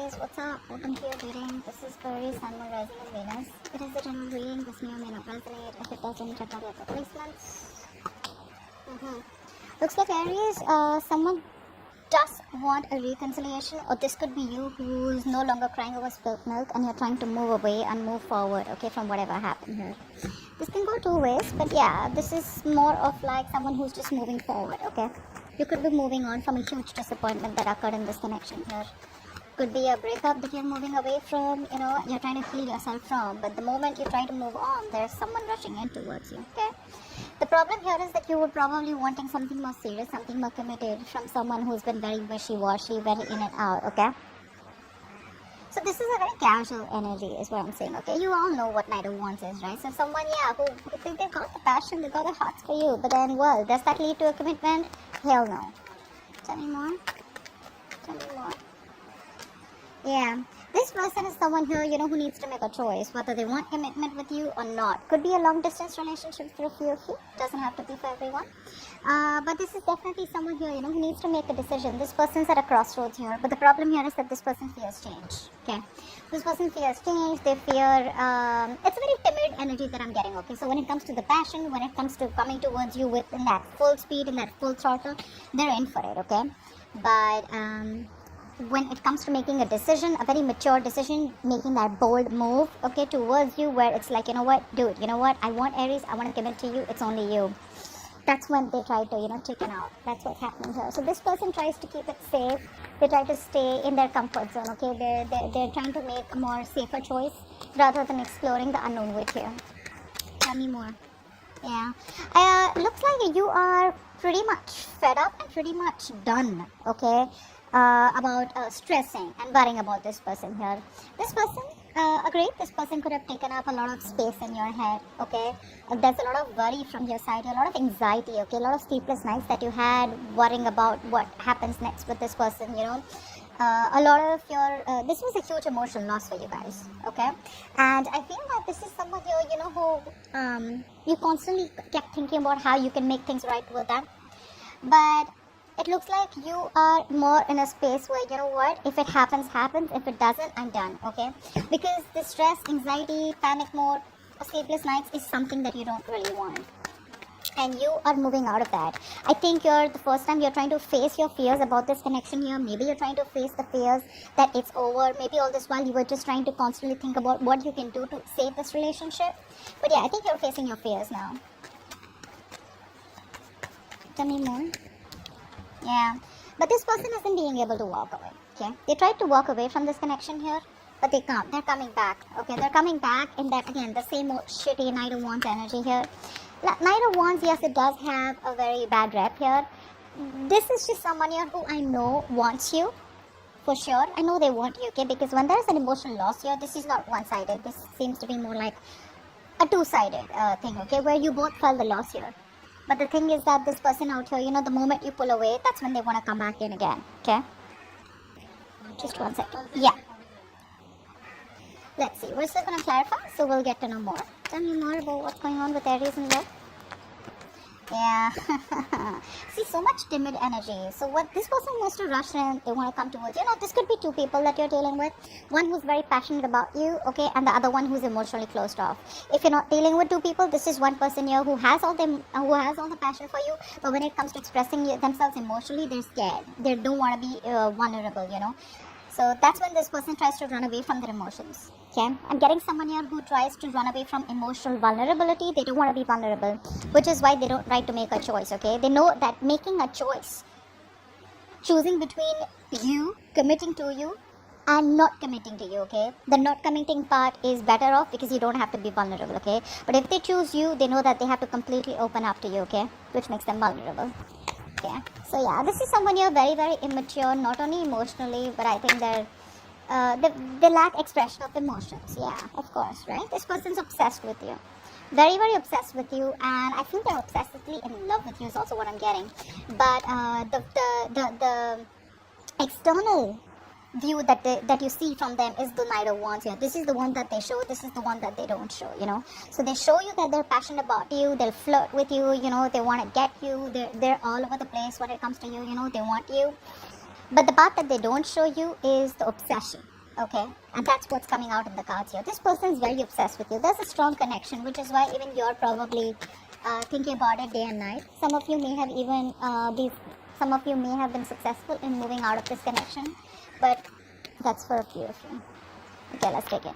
Aries, what's up? Welcome to your reading. This is for Aries, Sun, Moon, Rising, and Venus. It is a general reading. This may or may not resonate. If it doesn't, check out your placements. Looks like Aries, someone does want a reconciliation, or this could be you who's no longer crying over spilt milk and you're trying to move away and move forward, okay, from whatever happened here. This can go two ways, but yeah, this is more of like someone who's just moving forward, okay. You could be moving on from a huge disappointment that occurred in this connection here. Could be a breakup that you're moving away from, you're trying to heal yourself from, but the moment you try to move on, there's someone rushing in towards you, okay? The problem here is that you were probably wanting something more serious, something more committed from someone who's been very wishy-washy, very in and out, okay? So this is a very casual energy is what I'm saying, okay? You all know what Knight of Wands is, right? So someone, who think they got the passion, they got the hearts for you, but then, well, does that lead to a commitment? Hell no. Tell me more. Yeah, this person is someone here, who needs to make a choice, whether they want commitment with you or not. Could be a long-distance relationship for a few of you. Doesn't have to be for everyone. But this is definitely someone here, who needs to make a decision. This person's at a crossroads here, but the problem here is that this person fears change, okay? This person fears change, they fear, it's a very timid energy that I'm getting, okay? So when it comes to the passion, when it comes to coming towards you with in that full speed, in that full throttle, they're in for it, okay? But, when it comes to making a decision, a very mature decision, making that bold move, okay, towards you, where it's like, dude, I want Aries, I want to commit to you, it's only you. That's when they try to, chicken out. That's what's happening here. So this person tries to keep it safe. They try to stay in their comfort zone, okay? They're trying to make a more safer choice rather than exploring the unknown with you. Tell me more. Yeah. Looks like you are pretty much fed up and pretty much done, okay? About stressing and worrying about this person here. This person, agreed, this person could have taken up a lot of space in your head, okay? There's a lot of worry from your side, a lot of anxiety, okay? A lot of sleepless nights that you had worrying about what happens next with this person, a lot of your, this was a huge emotional loss for you guys, okay? And I feel that this is someone here, who, you constantly kept thinking about how you can make things right with them. But it looks like you are more in a space where, if it happens, happens. If it doesn't, I'm done, okay? Because the stress, anxiety, panic mode, sleepless nights is something that you don't really want. And you are moving out of that. I think the first time you're trying to face your fears about this connection here. Maybe you're trying to face the fears that it's over. Maybe all this while you were just trying to constantly think about what you can do to save this relationship. But yeah, I think you're facing your fears now. Tell me more. Yeah, but this person isn't being able to walk away, okay? They tried to walk away from this connection here, but they can't. They're coming back, okay? They're coming back in that, again, the same old shitty Knight of Wands energy here. Knight of Wands, yes, it does have a very bad rep here. This is just someone here who I know wants you, for sure. I know they want you, okay? Because when there's an emotional loss here, this is not one-sided. This seems to be more like a two-sided thing, okay? Where you both felt the loss here. But the thing is that this person out here, the moment you pull away, that's when they want to come back in again, okay? Just one second. Yeah. Let's see. We're still going to clarify, so we'll get to know more. Tell me more about what's going on with Aries and love. Yeah. See, so much timid energy. So what this person wants to rush in, they want to come towards you. This could be two people that you're dealing with. One who's very passionate about you, okay, and the other one who's emotionally closed off. If you're not dealing with two people, this is one person here who has all the passion for you, but when it comes to expressing themselves emotionally, they're scared. They don't want to be vulnerable, So that's when this person tries to run away from their emotions. Okay, I'm getting someone here who tries to run away from emotional vulnerability. They don't want to be vulnerable, which is why they don't try to make a choice, okay? They know that making a choice, choosing between you, committing to you, and not committing to you, okay? The not committing part is better off because you don't have to be vulnerable, okay? But if they choose you, they know that they have to completely open up to you, okay? Which makes them vulnerable. Yeah. So yeah, this is someone you're very, very immature, not only emotionally, but I think they lack expression of emotions. Yeah, of course, right? This person's obsessed with you. Very, very obsessed with you, and I feel they're obsessively in love with you is also what I'm getting. But the external view that you see from them is the Knight of Wands here. This is the one that they show, this is the one that they don't show, So they show you that they're passionate about you, they'll flirt with you, they want to get you, they're all over the place when it comes to you, they want you. But the part that they don't show you is the obsession, Okay, and that's what's coming out in the cards here. This person is very obsessed with you. There's a strong connection, which is why even you're probably thinking about it day and night. Some of you may have even some of you may have been successful in moving out of this connection, but that's for a few of you. Okay, let's take it.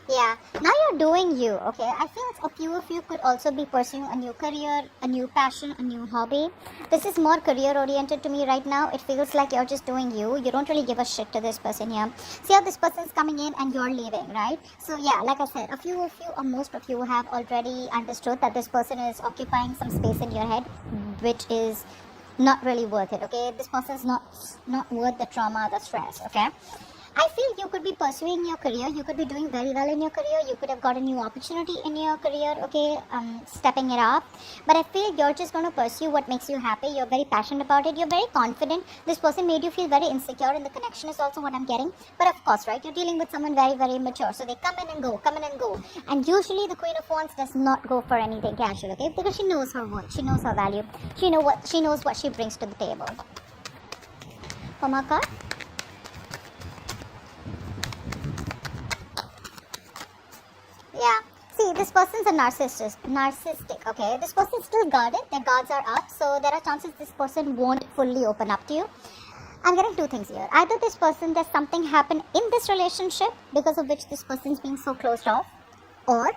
Yeah, now you're doing you, okay? I feel a few of you could also be pursuing a new career, a new passion, a new hobby. This is more career oriented to me right now. It feels like you're just doing you. You don't really give a shit to this person here. See how this person's coming in and you're leaving, right? So yeah, like I said, a few of you or most of you have already understood that this person is occupying some space in your head, which is not really worth it, okay? This person's not worth the trauma, the stress, okay? I feel you could be pursuing your career. You could be doing very well in your career. You could have got a new opportunity in your career, okay, stepping it up. But I feel you're just going to pursue what makes you happy. You're very passionate about it. You're very confident. This person made you feel very insecure, and the connection is also what I'm getting. But of course, right, you're dealing with someone very, very mature. So they come in and go, come in and go. And usually the Queen of Wands does not go for anything casual, okay, because she knows her worth. She knows her value. She knows what she brings to the table. One more card. Yeah. See, this person's a narcissistic, okay? This person's still guarded. Their guards are up. So there are chances this person won't fully open up to you. I'm getting two things here. Either this person, there's something happened in this relationship because of which this person's being so closed off. Or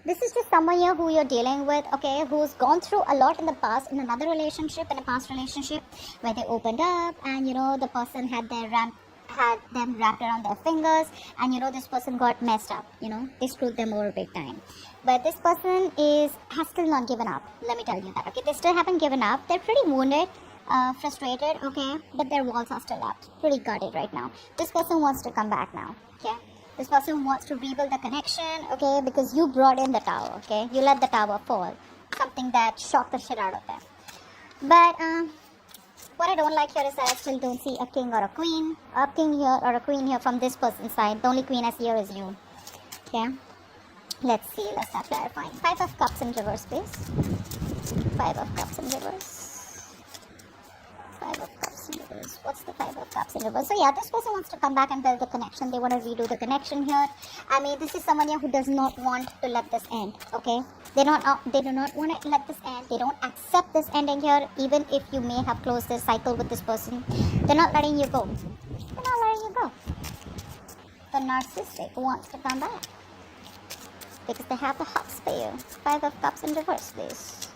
this is just someone here who you're dealing with, okay, who's gone through a lot in the past, in another relationship, in a past relationship, where they opened up and, the person had them wrapped around their fingers, and this person got messed up, they screwed them over big time. But this person has still not given up. Let me tell you that, okay? They still haven't given up. They're pretty wounded, frustrated, okay, but their walls are still up, pretty guarded right now. This person wants to come back now, okay? This person wants to rebuild the connection, okay, because you brought in the tower, okay? You let the tower fall, something that shocked the shit out of them. But what I don't like here is that I still don't see a king or a queen. A king here or a queen here from this person's side. The only queen I see here is you. Okay? Let's see. Let's start clarifying. 5 of Cups in reverse, please. 5 of Cups in reverse. 5 of Cups in reverse. What's the 5 of Cups in reverse? So yeah, this person wants to come back and build the connection. They want to redo the connection here. I mean, this is someone here who does not want to let this end, okay? They do not want to let this end. They don't accept this ending here, even if you may have closed this cycle with this person. They're not letting you go. They're not letting you go. The narcissistic wants to come back because they have the hops for you. 5 of Cups in reverse, please.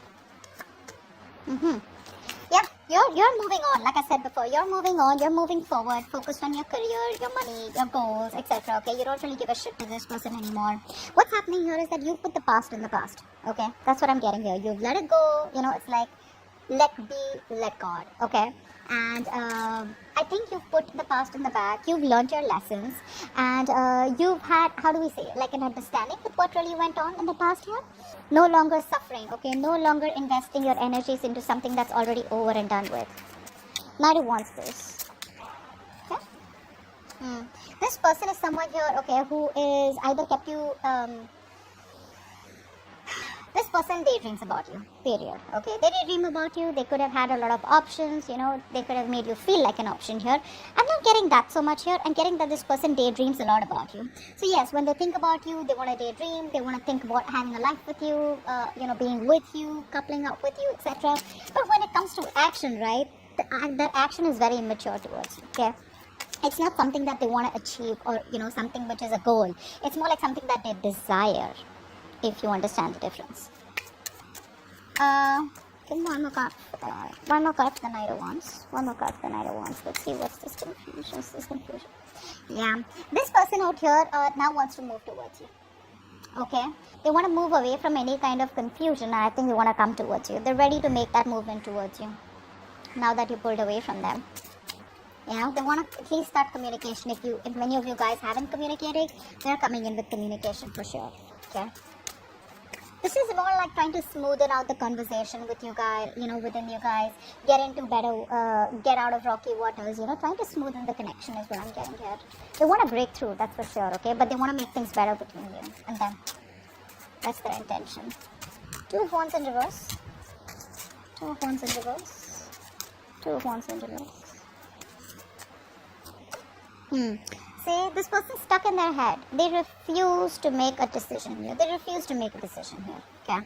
Yeah, you're moving on. Like I said before, you're moving on. You're moving forward. Focused on your career, your money, your goals, etc. Okay, you don't really give a shit to this person anymore. What's happening here is that you put the past in the past. Okay, that's what I'm getting here. You've let it go. It's like let be, let God. Okay, and I think you've put the past in the back. You've learned your lessons, and you've had, how do we say it, like an understanding with what really went on in the past here. No longer suffering, okay? No longer investing your energies into something that's already over and done with. Nobody wants this. Okay? This person is someone here, okay, who is either kept you, this person daydreams about you, period. Okay, they daydream about you. They could have had a lot of options, they could have made you feel like an option here. I'm not getting that so much here. I'm getting that this person daydreams a lot about you. So yes, when they think about you, they want to daydream. They want to think about having a life with you, being with you, coupling up with you, etc. But when it comes to action, right, that action is very immature towards you, okay? It's not something that they want to achieve or, something which is a goal. It's more like something that they desire, if you understand the difference. One more card. One more card for the Knight of Wands. One more card for the Knight of Wands. Let's see what's this confusion. Yeah. This person out here now wants to move towards you. Okay? They want to move away from any kind of confusion, and I think they want to come towards you. They're ready to make that movement towards you. Now that you pulled away from them. They want to at least start communication. If many of you guys haven't communicated, they're coming in with communication for sure. Okay? This is more like trying to smoothen out the conversation with you guys, within you guys, get into better, get out of rocky waters, trying to smoothen the connection is what I'm getting here. They want to break through, that's for sure, okay? But they want to make things better between you and them. That's their intention. 2 of Wands in reverse. 2 of Wands in reverse. 2 of Wands in reverse. See, this person's stuck in their head. They refuse to make a decision here. They refuse to make a decision here. Okay.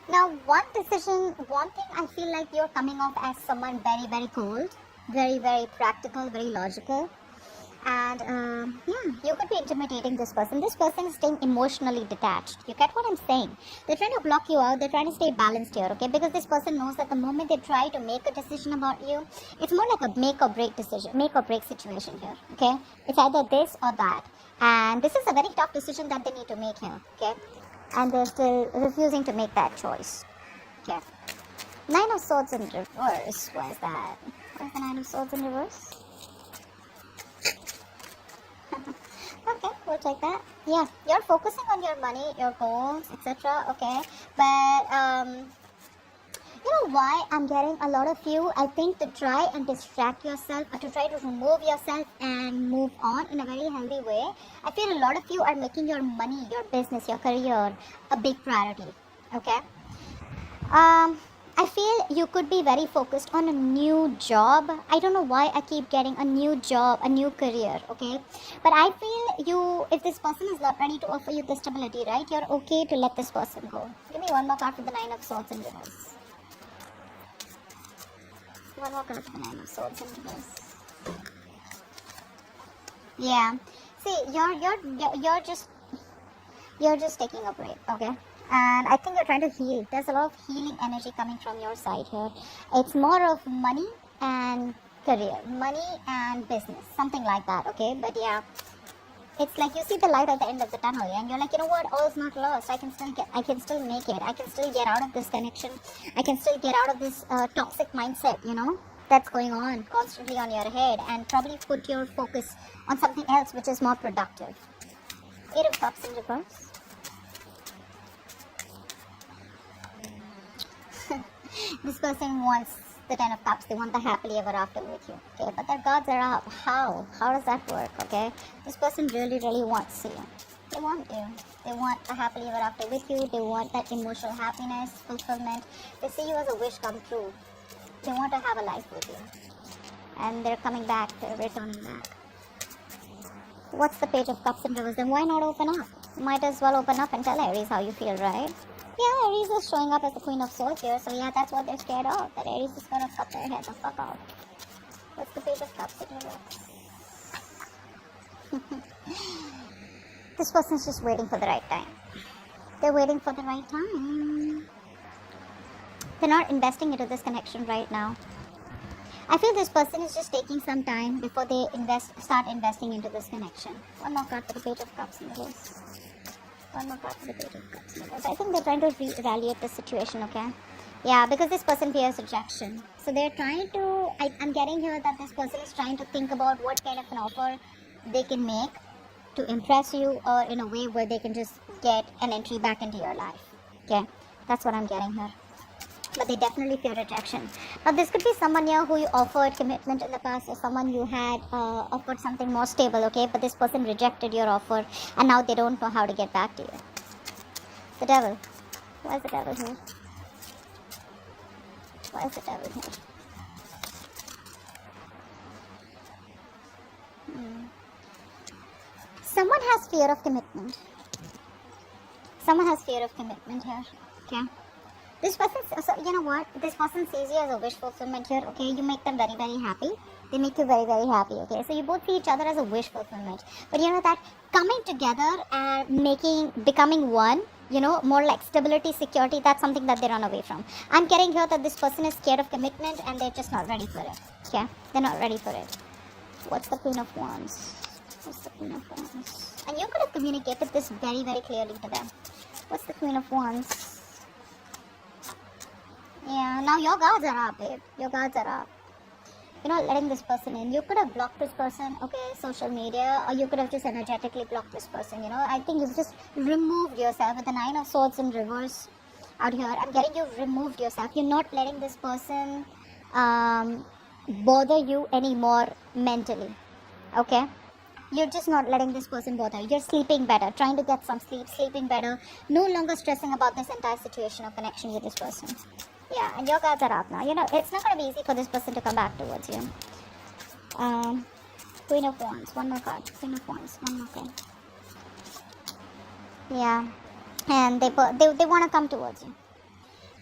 Now, one thing I feel like you're coming off as someone very, very cold, very, very practical, very logical. And yeah, you could be intimidating this person. This person is staying emotionally detached. You get what I'm saying? They're trying to block you out. They're trying to stay balanced here, okay? Because this person knows that the moment they try to make a decision about you, it's more like a make or break decision, make or break situation here, okay? It's either this or that. And this is a very tough decision that they need to make here, okay? And they're still refusing to make that choice, okay? Nine of Swords in reverse. Why is that? Why is the Nine of Swords in reverse? Okay, we'll take that. Yeah, you're focusing on your money, your goals, etc. Okay, but you know why I'm getting a lot of you? I think to try and distract yourself, or to try to remove yourself and move on in a very healthy way. I feel a lot of you are making your money, your business, your career a big priority. Okay. I feel you could be very focused on a new job. I don't know why I keep getting a new job, a new career, okay? But I feel you, if this person is not ready to offer you the stability, right? You're okay to let this person go. Give me one more card for the Nine of Swords in reverse. One more card for the Nine of Swords in reverse. Yeah. See, you're just taking a break, okay? And I think you're trying to heal. There's a lot of healing energy coming from your side here. It's more of money and career, money and business, something like that, okay? But yeah, it's like you see the light at the end of the tunnel, yeah? And you're like, you know what? All is not lost. I can still make it. I can still get out of this connection. I can still get out of this toxic mindset, you know, that's going on constantly on your head, and probably put your focus on something else which is more productive. Eight of Cups in reverse. This person wants the Ten of Cups. They want the happily ever after with you, okay? But their guards are up. How? How does that work, okay? This person really, really wants you. They want you. They want a happily ever after with you. They want that emotional happiness, fulfillment. They see you as a wish come true. They want to have a life with you. And they're coming back. They're returning back. What's the Page of Cups in reverse? Then why not open up? Might as well open up and tell Aries how you feel, right? Yeah, Aries is showing up as the Queen of Swords here, so yeah, that's what they're scared of, that Aries is gonna cut their head the fuck out. What's the Page of Cups in reverse? This person's just waiting for the right time. They're waiting for the right time. They're not investing into this connection right now. I feel this person is just taking some time before they start investing into this connection. One more card for the Page of Cups in reverse. One more card for the Page of Cups. I think they're trying to re-evaluate the situation, okay? Yeah, because this person fears rejection. So they're trying to, I'm getting here that this person is trying to think about what kind of an offer they can make to impress you, or in a way where they can just get an entry back into your life. Okay, that's what I'm getting here. But they definitely fear rejection. Now this could be someone here who you offered commitment in the past, or someone you had offered something more stable, okay? But this person rejected your offer, and now they don't know how to get back to you. The Devil. Why is the Devil here? Why is the Devil here? Someone has fear of commitment. Someone has fear of commitment here, okay? This person, so you know what? This person sees you as a wish fulfillment here, okay? You make them very, very happy. They make you very, very happy, okay? So you both see each other as a wish fulfillment. But you know that coming together and becoming one, you know, more like stability, security, that's something that they run away from. I'm getting here that this person is scared of commitment and they're just not ready for it, okay? They're not ready for it. What's the Queen of Wands? What's the Queen of Wands? And you could have communicated this very, very clearly to them. What's the Queen of Wands? Yeah, now your guards are up, babe. Your guards are up. You're not letting this person in. You could have blocked this person, okay, social media, or you could have just energetically blocked this person, you know. I think you've just removed yourself with the Nine of Swords in reverse out here. I'm getting you've removed yourself. You're not letting this person bother you anymore mentally, okay? You're just not letting this person bother you. You're sleeping better, trying to get some sleep, sleeping better, no longer stressing about this entire situation of connection with this person. Yeah, and your cards are up now. You know, it's not going to be easy for this person to come back towards you. Queen of Wands. One more card. Queen of Wands. One more card. Yeah. And they want to come towards you.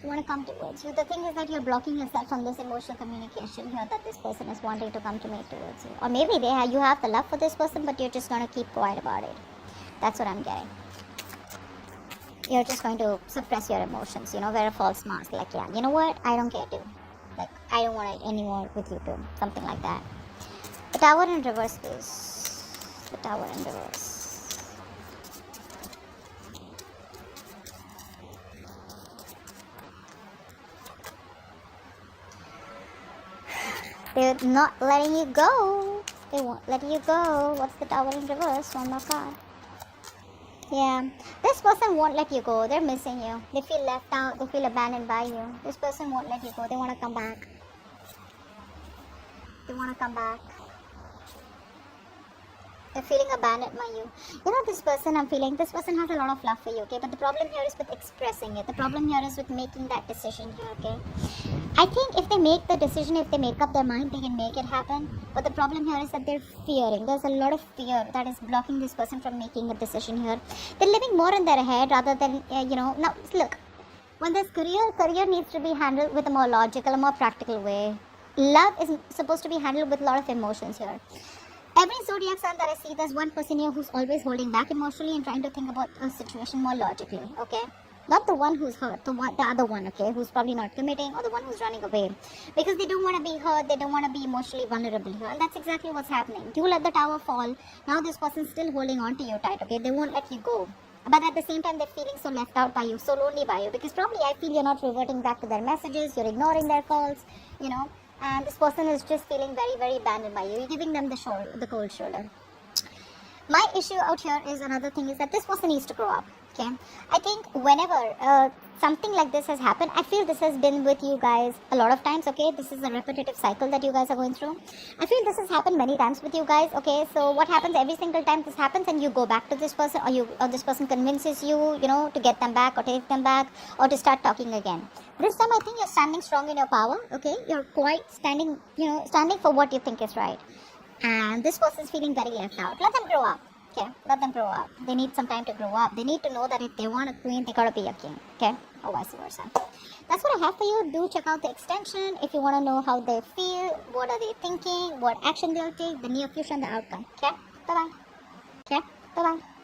They want to come towards you. The thing is that you're blocking yourself from this emotional communication here that this person is wanting to come to me towards you. Or maybe you have the love for this person, but you're just going to keep quiet about it. That's what I'm getting. You're just going to suppress your emotions, wear a false mask. Like, yeah, you know what? I don't care, dude. Like, I don't want it anymore with you, too. Something like that. The Tower in reverse, please. The Tower in reverse. They're not letting you go. They won't let you go. What's the Tower in reverse? One more card. Yeah, this person won't let you go. They're missing you. They feel left out. They feel abandoned by you. This person won't let you go. They want to come back. They want to come back. They're feeling abandoned by you. This person I'm feeling, this person has a lot of love for you, okay? But the problem here is with expressing it. The problem here is with making that decision here, okay? I think if they make the decision, if they make up their mind, they can make it happen. But the problem here is that they're fearing. There's a lot of fear that is blocking this person from making a decision here. They're living more in their head rather than, Now, look, when there's career needs to be handled with a more logical, a more practical way. Love is supposed to be handled with a lot of emotions here. Every zodiac sign that I see, there's one person here who's always holding back emotionally and trying to think about a situation more logically, okay? Not the one who's hurt, the other one, okay, who's probably not committing, or the one who's running away. Because they don't want to be hurt, they don't want to be emotionally vulnerable here. And that's exactly what's happening. You let the tower fall, now this person's still holding on to you tight, okay? They won't let you go. But at the same time, they're feeling so left out by you, so lonely by you. Because probably I feel you're not reverting back to their messages, you're ignoring their calls, And this person is just feeling very, very abandoned by you. You're giving them the cold shoulder. My issue out here is another thing is that this person needs to grow up. Okay, I think whenever something like this has happened, I feel this has been with you guys a lot of times. Okay, this is a repetitive cycle that you guys are going through. I feel this has happened many times with you guys. Okay, so what happens every single time this happens, and you go back to this person, or this person convinces you, to get them back or take them back or to start talking again. This time, I think you're standing strong in your power. Okay, you're quite standing for what you think is right. And this person's feeling very left out. Let them grow up. Okay, let them grow up. They need some time to grow up. They need to know that if they want a queen, they gotta be a king. Okay, or vice versa. That's what I have for you. Do check out the extension if you want to know how they feel, what are they thinking, what action they'll take, the near future and the outcome. Okay, bye bye. Okay, bye bye.